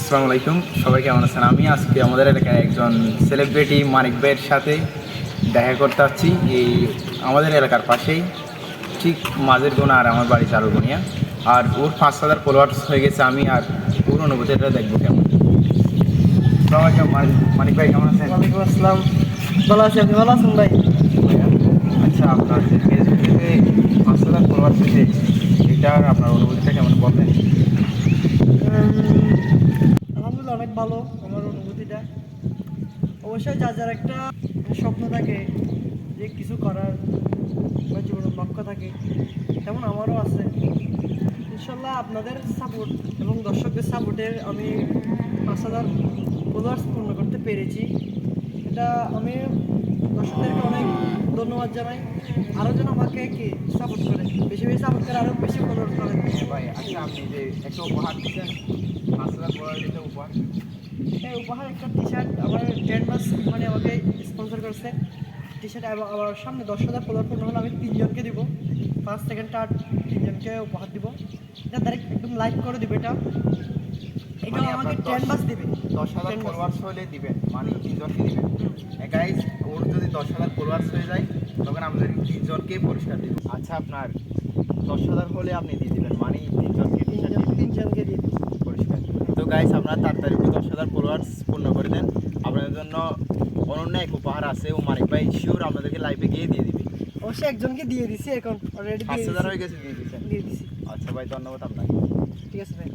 আসসালামু আলাইকুম, সবাই কেমন আছেন? আমি আজকে আমাদের এলাকায় একজন সেলিব্রিটি মানিক ভাইয়ের সাথে দেখা করতে যাচ্ছি। এই আমাদের এলাকার পাশেই, ঠিক মাঝের গোনা আর আমার বাড়ি চারুগনিয়া। আর ওর 5,000 ফলোয়ার্স হয়ে গেছে। আমি আর ওর অনুভূতিটা দেখবো কেমন। আসসালামু আলাইকুম মানিক ভাই, কেমন আছেন? ওয়ালাইকুম আসসালাম। ভালো আছি, আপনি ভালো আছেন ভাই? আচ্ছা, আপনার যে ফেসবুকে 5,000 ফলোয়ার্স হয়েছে, এটার আপনার অনুভূতিটা কেমন বলবেন? আলহামদুলিল্লাহ অনেক ভালো আমার অনুভূতিটা। অবশ্যই যার যার একটা স্বপ্ন থাকে যে কিছু করার বা জীবনের লক্ষ্য থাকে, তেমন আমারও আছে। ইনশাল্লাহ আপনাদের সাপোর্ট এবং দর্শকদের সাপোর্টের আমি 5,000 ফলোয়ার্স পূর্ণ করতে পেরেছি। এটা আমি দর্শকদেরকে অনেক ধন্যবাদ জানাই। আরও যেন আমাকে কি সাপোর্ট করে, বেশি বেশি সাপোর্ট করে, আরও বেশি ফলোয়ার করে। ভাই আচ্ছা, আপনি যে একটা উপহার দিচ্ছেন, 5,000 ফলোয়ার দিতে উপহার, এই উপহার একটা টি শার্ট আমার ক্যানভাস মানে আমাকে স্পন্সর করছে। টি শার্ট আমার সামনে 10,000 ফলোয়ার পূর্ণ হলে আমি 3জনকে দিব, ফার্স্ট সেকেন্ড থার্ড 3জনকে উপহার দিব। এটা ডাইরেক্ট একদম লাইক করে দিবে। এটা মানে আমাকে আপনার ক্যানভাস দিবে। 10,000 ফলোয়ার্স হলে দিবেন, মানে 3জনকে দিবেন। গাইজ, ওর যদি 10,000 ফলোয়ার্স হয়ে যায় তখন আমাদের 3জনকেই পুরস্কার দিব। আচ্ছা, আপনার 10,000 হলে আপনি দিয়ে দিবেন, মানে 3জনকে তিনজনকে দিয়ে দিবে পুরস্কার। তো গাইজ, আপনারা তাড়াতাড়ি 10,000 ফলোয়ার্স পূর্ণ করে দেন। আপনাদের জন্য অনন্য এক উপহার আছে, ও মানিক ভাই শিওর আপনাদেরকে লাইভে গিয়ে দিয়ে দিবে। অবশ্যই একজনকে দিয়ে দিছি, এখন অলরেডি 5,000 হয়ে গেছে, দিয়ে দিচ্ছেন। দিয়ে দিছি। আচ্ছা ভাই, ধন্যবাদ আপনাকে। ঠিক আছে ভাই।